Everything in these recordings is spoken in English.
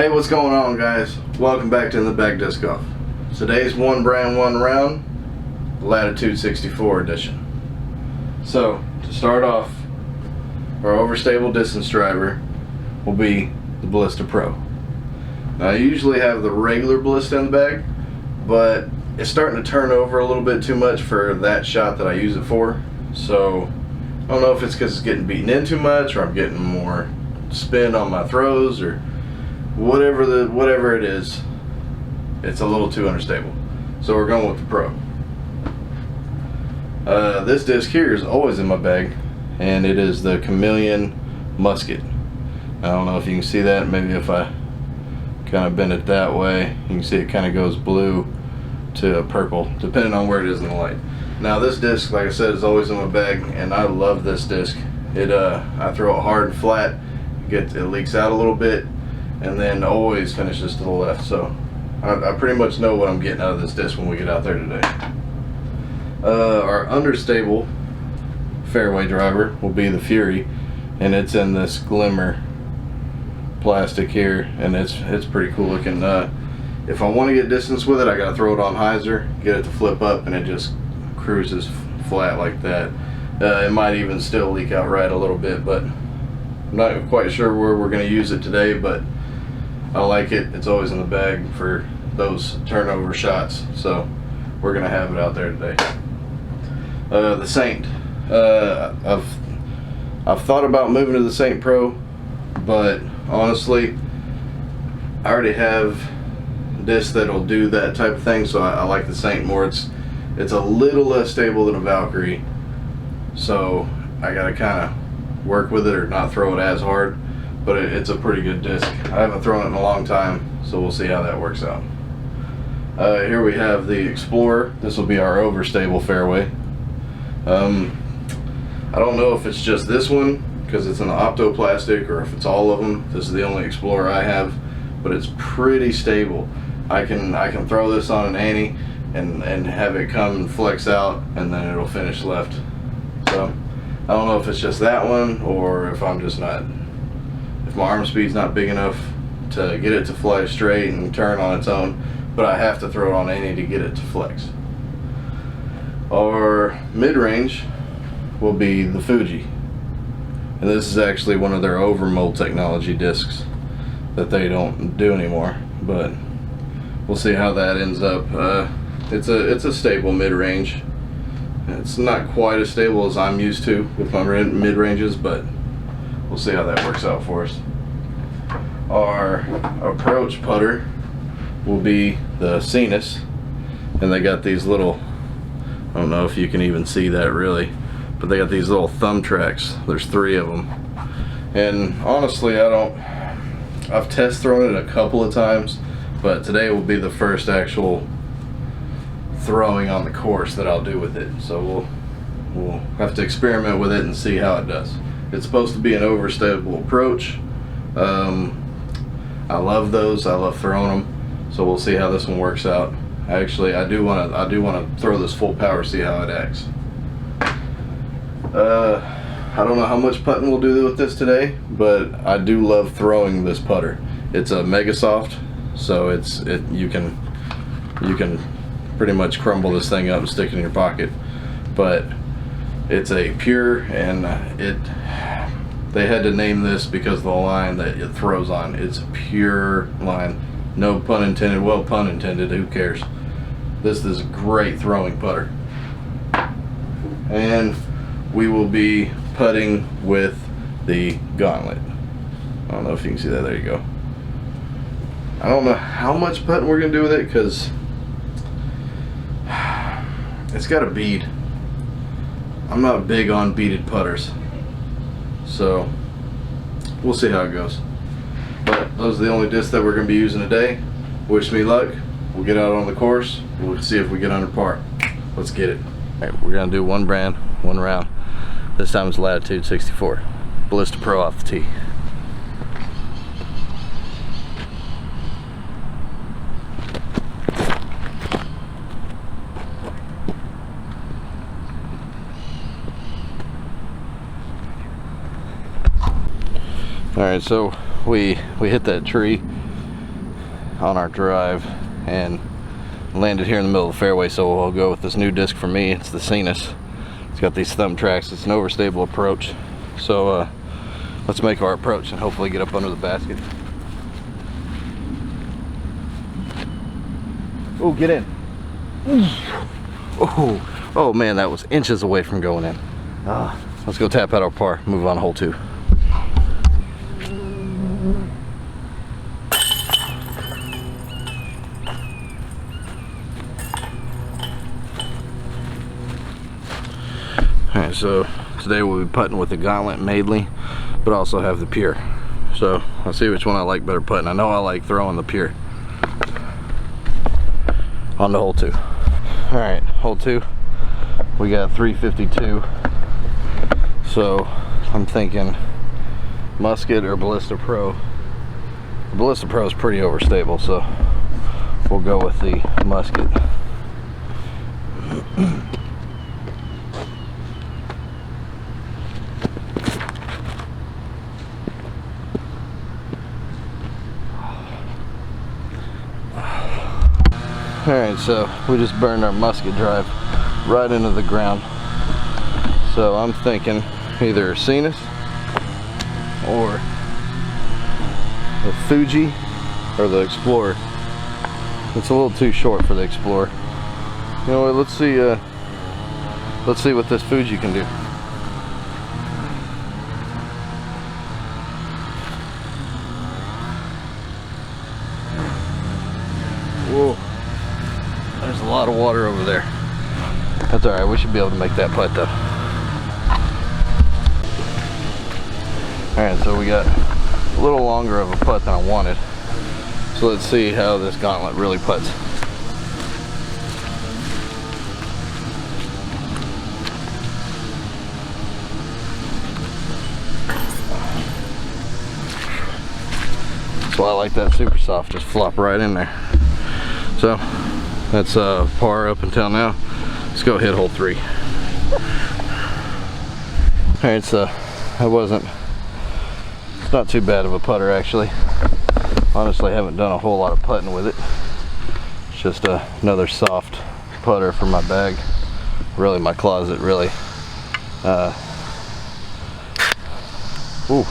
Hey, what's going on, guys? Welcome back to In the Bag Disc Golf. Today's one brand, one round, Latitude 64 edition. So, to start off, our overstable distance driver will be the Ballista Pro. Now, I usually have the regular Ballista in the bag, but it's starting to turn over a little bit too much for that shot that I use it for. So, I don't know if it's because it's getting beaten in too much, or I'm getting more spin on my throws, or whatever it is, it's a little too unstable. So we're going with the Pro. This disc here is always in my bag, and it is the Chameleon Musket. I don't know if you can see that. Maybe if I kind of bend it that way, you can see it kind of goes blue to purple, depending on where it is in the light. Now this disc, like I said, is always in my bag, and I love this disc. I throw it hard and flat, it leaks out a little bit, and then always finishes to the left. So I pretty much know what I'm getting out of this disc when we get out there today. Our understable fairway driver will be the Fury, and it's in this glimmer plastic here, and it's pretty cool looking. If I want to get distance with it, I gotta throw it on hyzer, get it to flip up, and it just cruises flat like that. It might even still leak out right a little bit, but I'm not quite sure where we're going to use it today, but I like it. It's always in the bag for those turnover shots, so we're going to have it out there today. The Saint. I've thought about moving to the Saint Pro, but honestly, I already have discs that'll do that type of thing, so I like the Saint more. It's a little less stable than a Valkyrie, so I got to kind of work with it or not throw it as hard, but it's a pretty good disc. I haven't thrown it in a long time, so we'll see how that works out. Here we have the Explorer. This will be our overstable fairway. I don't know if it's just this one because it's an optoplastic, or if it's all of them. This is the only Explorer I have, but it's pretty stable. I can throw this on an ante and have it come and flex out, and then it'll finish left. So I don't know if it's just that one, or if if my arm speed's not big enough to get it to fly straight and turn on its own, but I have to throw it on any to get it to flex. Our mid-range will be the Fuji, and this is actually one of their overmold technology discs that they don't do anymore, but we'll see how that ends up. It's a stable mid-range. It's not quite as stable as I'm used to with my mid-ranges, but we'll see how that works out for us. Our approach putter will be the Cetus, and they got these little, I don't know if you can even see that really, but they got these little thumb tracks. There's 3 of them, and honestly I've test thrown it a couple of times, but today will be the first actual throwing on the course that I'll do with it, so we'll have to experiment with it and see how it does. It's supposed to be an overstable approach. I love those. I love throwing them, so we'll see how this one works out. Actually, I do want to throw this full power, see how it acts. I don't know how much putting we'll do with this today, but I do love throwing this putter. It's a mega soft, so you can pretty much crumble this thing up and stick it in your pocket, but it's a pure, and they had to name this because of the line that it throws on. It's a pure line, no pun intended. Well, pun intended, who cares. This is a great throwing putter, and we will be putting with the Gauntlet. I don't know if you can see that. There you go. I don't know how much putting we're gonna do with it because it's got a bead. I'm not big on beaded putters, so we'll see how it goes. But those are the only discs that we're going to be using today. Wish me luck. We'll get out on the course. We'll see if we get under par. Let's get it. All right, we're going to do one brand, one round. This time it's Latitude 64. Ballista Pro off the tee. Alright, so we hit that tree on our drive and landed here in the middle of the fairway, so we'll go with this new disc for me. It's the Cenis. It's got these thumb tracks. It's an overstable approach. So let's make our approach and hopefully get up under the basket. Oh, get in. Oh man, that was inches away from going in. Let's go tap out our par, move on to hole 2. Alright, so today we'll be putting with the Gauntlet Maidley, but also have the Pure. So I'll see which one I like better putting. I know I like throwing the Pure. On to hole 2. Alright, hole 2. We got 352. So I'm thinking Musket or Ballista Pro. The Ballista Pro is pretty overstable, so we'll go with the Musket. Alright, so we just burned our Musket drive right into the ground. So I'm thinking either Cenis or the Fuji or the Explorer. It's a little too short for the Explorer. You know what, let's see what this Fuji can do. Whoa. There's a lot of water over there. That's alright, we should be able to make that putt though. Alright, so we got a little longer of a putt than I wanted. So let's see how this Gauntlet really putts. That's why I like that super soft, just flop right in there. So that's par up until now. Let's go hit hole 3. Alright, so it's not too bad of a putter actually. Honestly, I haven't done a whole lot of putting with it. It's just another soft putter for my bag. Really my closet, really. Ooh.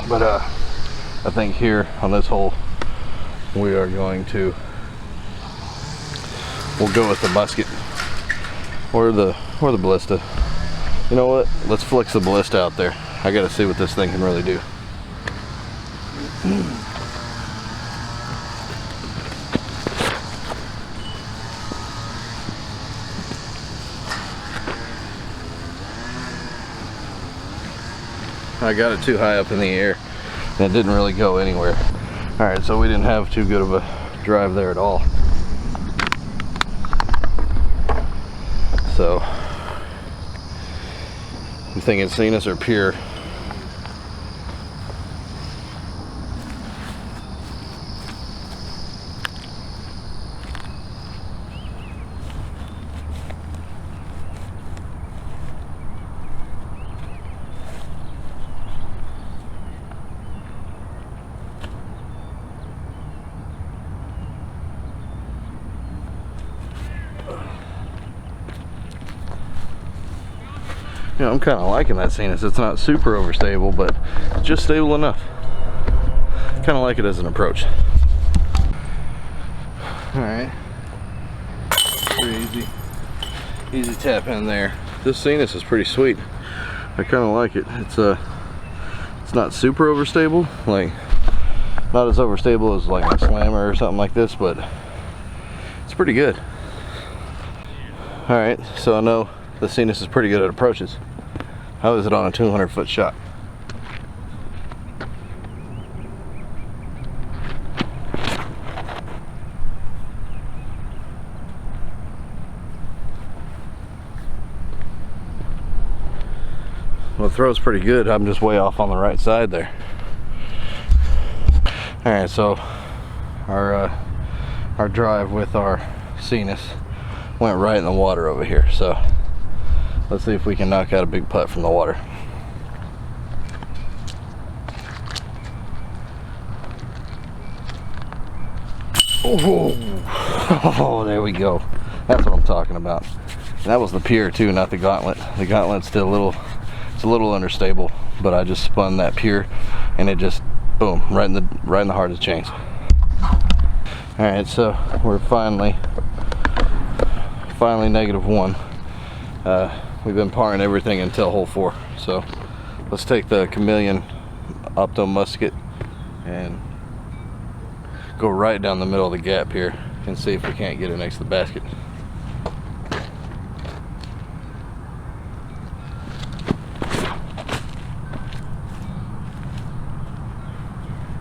But I think here on this hole we are going to, we'll go with the Musket or the Ballista. You know what? Let's flex the Ballista out there. I gotta see what this thing can really do. I got it too high up in the air and it didn't really go anywhere. Alright, so we didn't have too good of a drive there at all. So I'm thinking Cenis or Pure. You know, I'm kind of liking that Cenis. It's not super overstable, but just stable enough. Kind of like it as an approach. Alright. Pretty easy tap in there. This Cenis is pretty sweet. I kind of like it. It's not super overstable, like not as overstable as like a Slammer or something like this, but it's pretty good. Alright, so I know the Cenis is pretty good at approaches. How is it on a 200-foot shot? Well, it throws pretty good. I'm just way off on the right side there. Alright, so our drive with our Cenis went right in the water over here. So let's see if we can knock out a big putt from the water. Oh, there we go. That's what I'm talking about. And that was the pier too, not the gauntlet. The gauntlet's still it's a little understable, but I just spun that pier and it just, boom, right in the heart of the chains. All right, so we're finally -1. We've been parring everything until hole 4. So let's take the Chameleon opto musket and go right down the middle of the gap here and see if we can't get it next to the basket.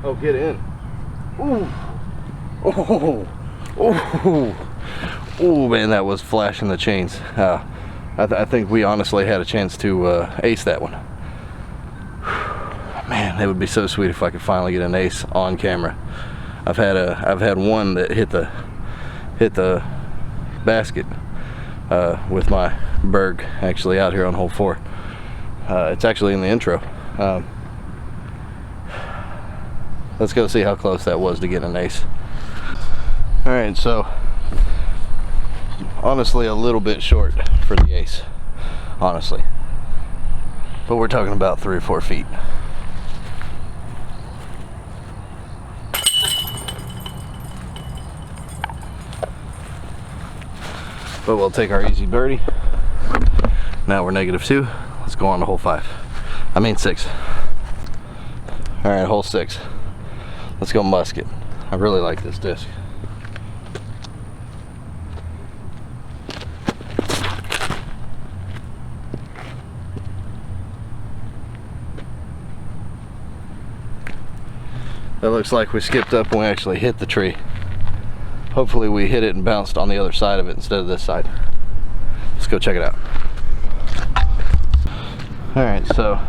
Oh, get in. Ooh. Oh, oh, oh, man, that was flashing the chains. I think we honestly had a chance to ace that one. Man, it would be so sweet if I could finally get an ace on camera. I've had one that hit the basket with my Berg, actually out here on hole 4. It's actually in the intro. Let's go see how close that was to get an ace. All right, so honestly a little bit short for the ace, honestly, but we're talking about 3 or 4 feet. But we'll take our easy birdie. Now we're -2. Let's go on to hole 5. I mean 6. All right, hole 6. Let's go musket. I really like this disc. That looks like we skipped up when we actually hit the tree. Hopefully we hit it and bounced on the other side of it instead of this side. Let's go check it out. All right, so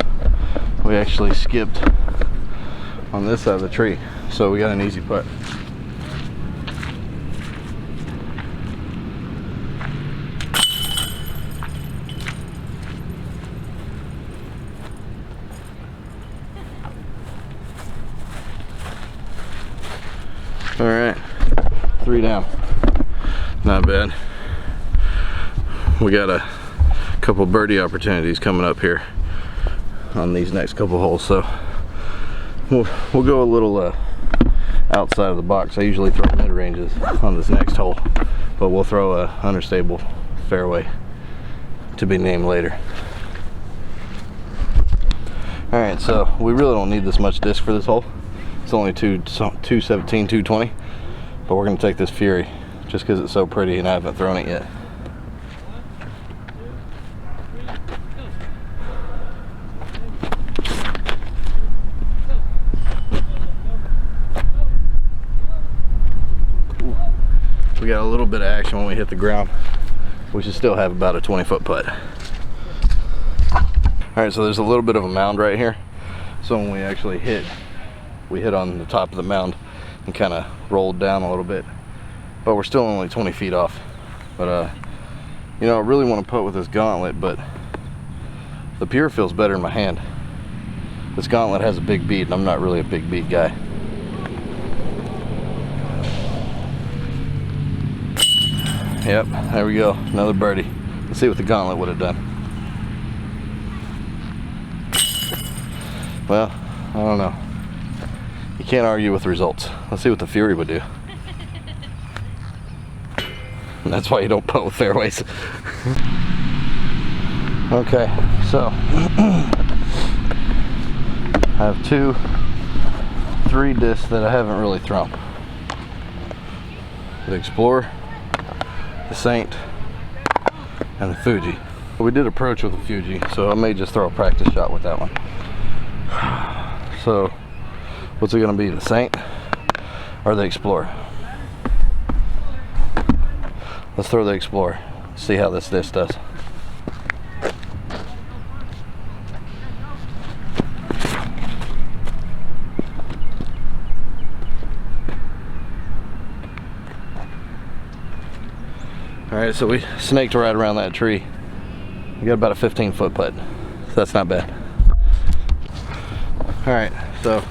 we actually skipped on this side of the tree, so we got an easy putt. All right, 3 down. Not bad. We got a couple birdie opportunities coming up here on these next couple holes, so we'll go a little outside of the box. I usually throw mid-ranges on this next hole, but we'll throw a understable fairway to be named later. All right, so we really don't need this much disc for this hole. It's only 217, 220, but we're gonna take this Fury just because it's so pretty and I haven't thrown it yet. We got a little bit of action when we hit the ground. We should still have about a 20-foot putt. All right, so there's a little bit of a mound right here. So when we actually hit, we hit on the top of the mound and kind of rolled down a little bit. But we're still only 20 feet off. But you know, I really want to putt with this gauntlet, but the pier feels better in my hand. This gauntlet has a big bead, and I'm not really a big bead guy. Yep, there we go, another birdie. Let's see what the gauntlet would have done. Well, I don't know. You can't argue with results. Let's see what the Fury would do. And that's why you don't putt with fairways. Okay, so I have 3 discs that I haven't really thrown. The Explorer, the Saint, and the Fuji. We did approach with the Fuji, so I may just throw a practice shot with that one. So what's it gonna be, the Saint or the Explorer? Let's throw the Explorer, see how this disc does. Alright, so we snaked right around that tree. We got about a 15-foot putt, so that's not bad. Alright, so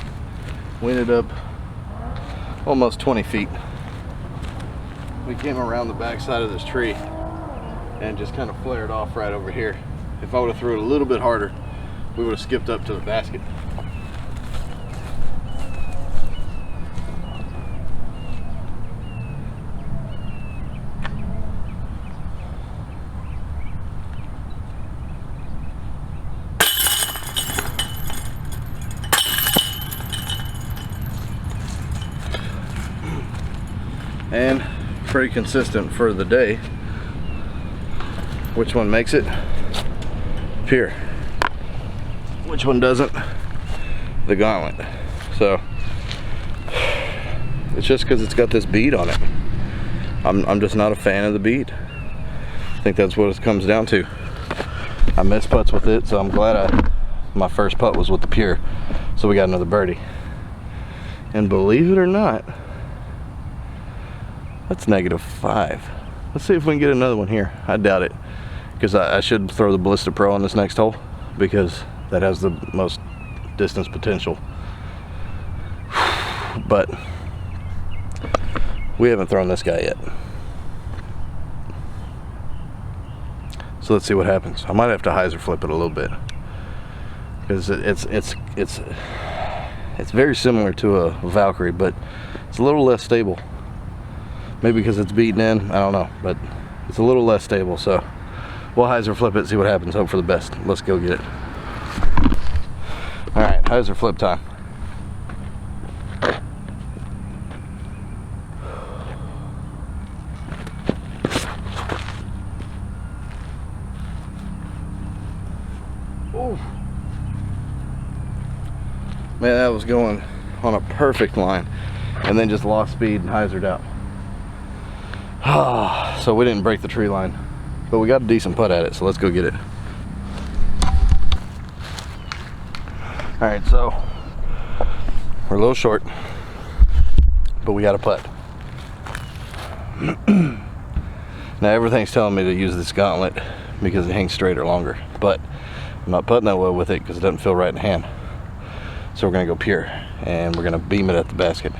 we ended up almost 20 feet. we came around the back side of this tree and just kind of flared off right over here. If I would have threw it a little bit harder, we would have skipped up to the basket. And pretty consistent for the day. Which one makes it? Pier. Which one doesn't? The Gauntlet. So it's just because it's got this bead on it. I'm just not a fan of the bead. I think that's what it comes down to. I missed putts with it, so I'm glad my first putt was with the Pier. So we got another birdie. And believe it or not, that's -5. Let's see if we can get another one here. I doubt it, because I should throw the Ballista Pro on this next hole, because that has the most distance potential. But we haven't thrown this guy yet. So let's see what happens. I might have to hyzer flip it a little bit, because it's very similar to a Valkyrie, but it's a little less stable. Maybe because it's beaten in, I don't know, but it's a little less stable, so we'll hyzer flip it, see what happens, hope for the best. Let's go get it. All right, hyzer flip time. Ooh. Man, that was going on a perfect line, and then just lost speed and hyzered out. So we didn't break the tree line, but we got a decent putt at it, so let's go get it. All right, so we're a little short, but we got a putt. Now everything's telling me to use this Gauntlet because it hangs straighter longer, but I'm not putting that well with it because it doesn't feel right in hand. So we're gonna go Pier, and we're gonna beam it at the basket.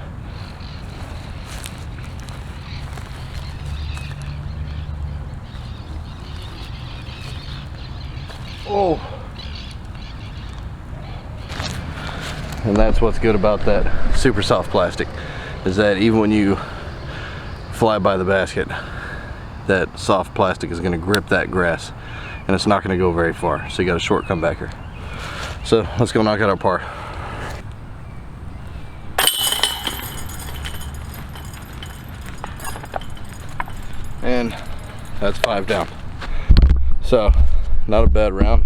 Oh, and that's what's good about that super soft plastic, is that even when you fly by the basket, that soft plastic is going to grip that grass, and it's not going to go very far, so you got a short comebacker. So let's go knock out our par. And that's 5 down. So not a bad round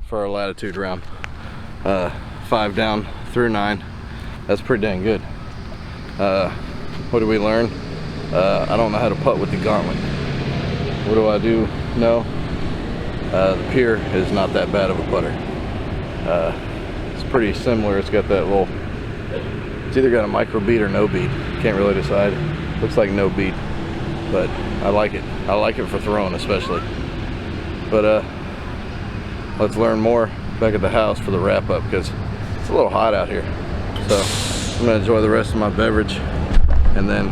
for our Latitude round. 5 down through 9. That's pretty dang good. What did we learn? I don't know how to putt with the Gauntlet. What do I do? No. The Pier is not that bad of a putter. It's pretty similar. It's got that little, it's either got a micro bead or no bead. Can't really decide. Looks like no bead, but I like it. I like it for throwing especially. But let's learn more back at the house for the wrap up, because it's a little hot out here. So I'm gonna enjoy the rest of my beverage and then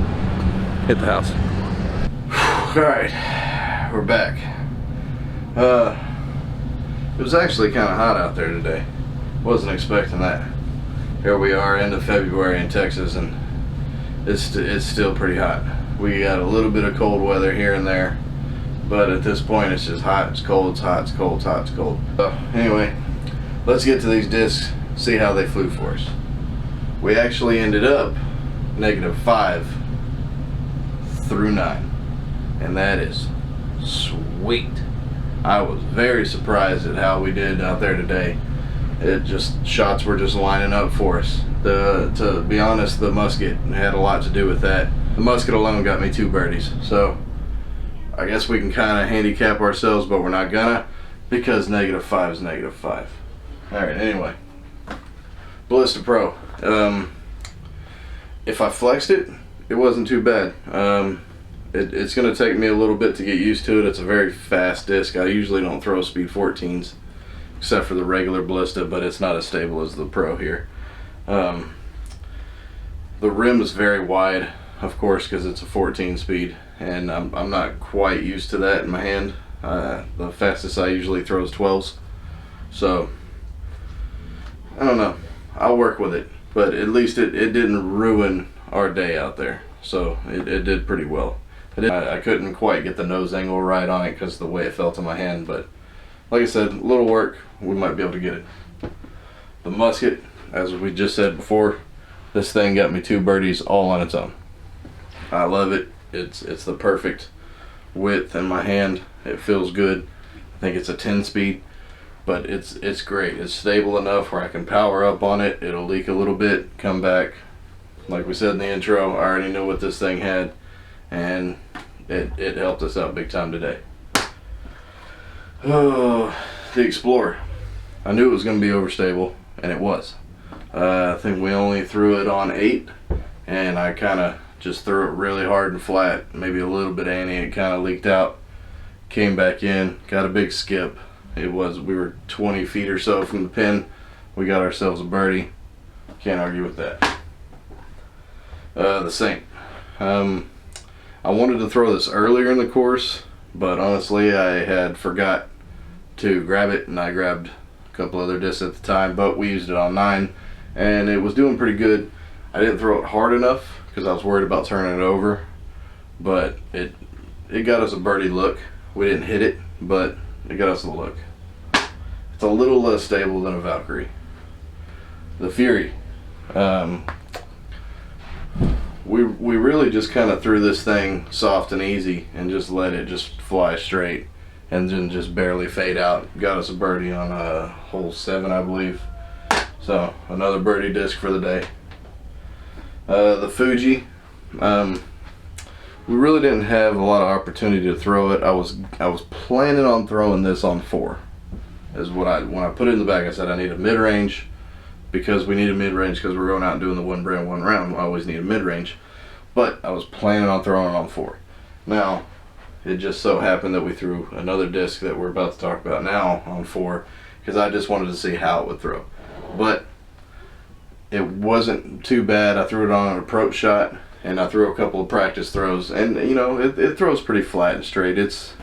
hit the house. All right, we're back. It was actually kind of hot out there today. Wasn't expecting that. Here we are, end of February in Texas, and it's still pretty hot. We got a little bit of cold weather here and there, but at this point it's just hot, it's cold, it's hot, it's cold, it's hot, it's cold. So anyway, let's get to these discs, see how they flew for us. We actually ended up -5 through 9, and that is sweet. I was very surprised at how we did out there today. It just, shots were just lining up for us. To be honest, the musket had a lot to do with that. The musket alone got me 2 birdies, so I guess we can kind of handicap ourselves, but we're not gonna, because -5 is -5. All right, anyway, Ballista Pro. If I flexed it, it wasn't too bad. It's gonna take me a little bit to get used to it. It's a very fast disc. I usually don't throw speed 14s, except for the regular Ballista, but it's not as stable as the Pro here. The rim is very wide, of course, because it's a 14 speed, and I'm not quite used to that in my hand. The fastest I usually throw is 12s. So I don't know. I'll work with it, but at least it didn't ruin our day out there. So it did pretty well. I couldn't quite get the nose angle right on it because of the way it felt in my hand, but like I said, a little work, we might be able to get it. The musket, as we just said before, this thing got me 2 birdies all on its own. I love it. It's the perfect width in my hand. It feels good. I think it's a 10 speed, but it's great. It's stable enough where I can power up on it. It'll leak a little bit, come back. Like we said in the intro, I already knew what this thing had, and it helped us out big time today. Oh, the Explorer. I knew it was going to be overstable, and it was. I think we only threw it on 8, and I kind of just threw it really hard and flat, maybe a little bit anti. It kind of leaked out, came back in, got a big skip. We were 20 feet or so from the pin. We got ourselves a birdie. Can't argue with that. The Saint. I wanted to throw this earlier in the course, but honestly I had forgot to grab it, and I grabbed a couple other discs at the time, but we used it on 9 and it was doing pretty good. I didn't throw it hard enough because I was worried about turning it over, but it got us a birdie look. We didn't hit it, but it got us a look. It's a little less stable than a Valkyrie. The Fury. We really just kind of threw this thing soft and easy and just let it just fly straight and then just barely fade out. Got us a birdie on hole 7, I believe. So another birdie disc for the day. The Fuji. We really didn't have a lot of opportunity to throw it. I was planning on throwing this on 4. When I put it in the bag, I said I need a mid-range, because we need a mid-range because we're going out and doing the one brand one round. I always need a mid-range, but I was planning on throwing it on 4. Now it just so happened that we threw another disc that we're about to talk about now on 4, because I just wanted to see how it would throw. But it wasn't too bad. I threw it on an approach shot, and I threw a couple of practice throws, and you know, it throws pretty flat and straight. It's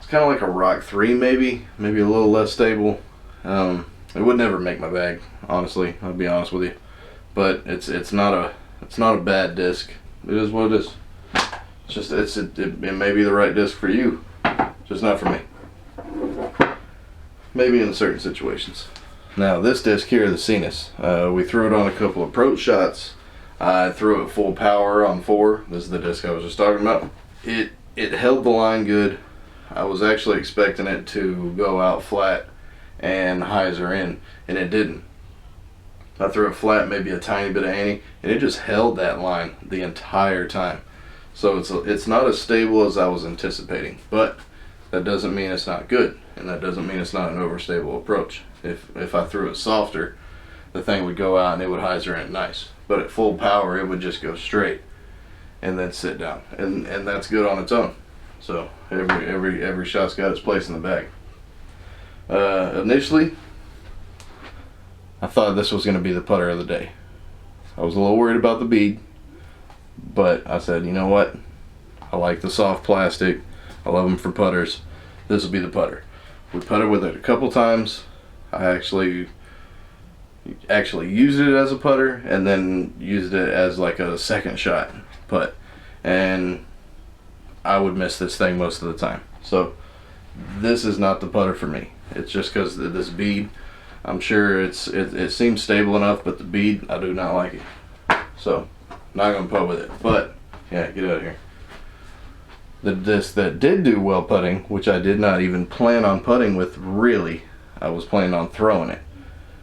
kind of like a Rock 3, maybe a little less stable. It would never make my bag, honestly. I'll be honest with you, but it's not a bad disc. It is what it is. It's just it may be the right disc for you, just not for me. Maybe in certain situations. Now this disc here, the Cenis, we threw it on a couple of approach shots. I threw it full power on 4. This is the disc I was just talking about. It held the line good. I was actually expecting it to go out flat and hyzer in, and it didn't. I threw it flat, maybe a tiny bit of anti, and it just held that line the entire time. So it's not as stable as I was anticipating, but that doesn't mean it's not good, and that doesn't mean it's not an overstable approach. If I threw it softer, the thing would go out and it would hyzer in nice, but at full power it would just go straight and then sit down, and that's good on its own. So every shot's got its place in the bag. Initially, I thought this was going to be the putter of the day. I was a little worried about the bead, but I said, you know what? I like the soft plastic. I love them for putters. This will be the putter. We putted with it a couple times. I actually used it as a putter and then used it as like a second shot putt, and I would miss this thing most of the time. So this is not the putter for me. It's just because of this bead. I'm sure it seems stable enough, but the bead, I do not like it. So not gonna putt with it. But yeah, get out of here. The disc that did do well putting, which I did not even plan on putting with, really, I was planning on throwing it,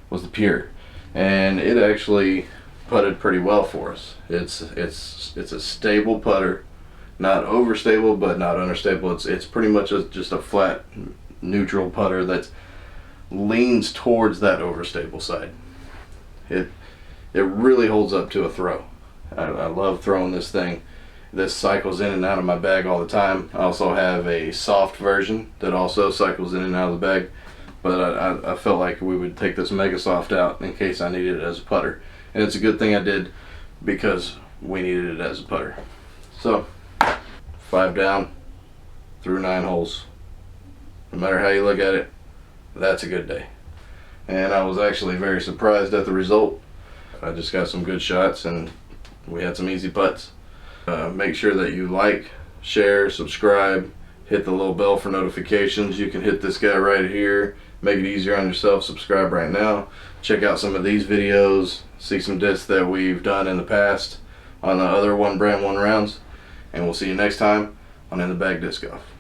was the Pure, and it actually putted pretty well for us. It's a stable putter, not overstable but not understable. It's pretty much just a flat neutral putter that leans towards that overstable side. It really holds up to a throw. I love throwing this thing. This cycles in and out of my bag all the time. I also have a soft version that also cycles in and out of the bag, but I felt like we would take this Mega Soft out in case I needed it as a putter, and it's a good thing I did, because we needed it as a putter. So 5 down through 9 holes. No matter how you look at it, that's a good day. And I was actually very surprised at the result. I just got some good shots and we had some easy putts. Make sure that you like, share, subscribe, hit the little bell for notifications. You can hit this guy right here, make it easier on yourself. Subscribe right now. Check out some of these videos, see some discs that we've done in the past on the other one brand one rounds, and we'll see you next time on In the Bag Disc Golf.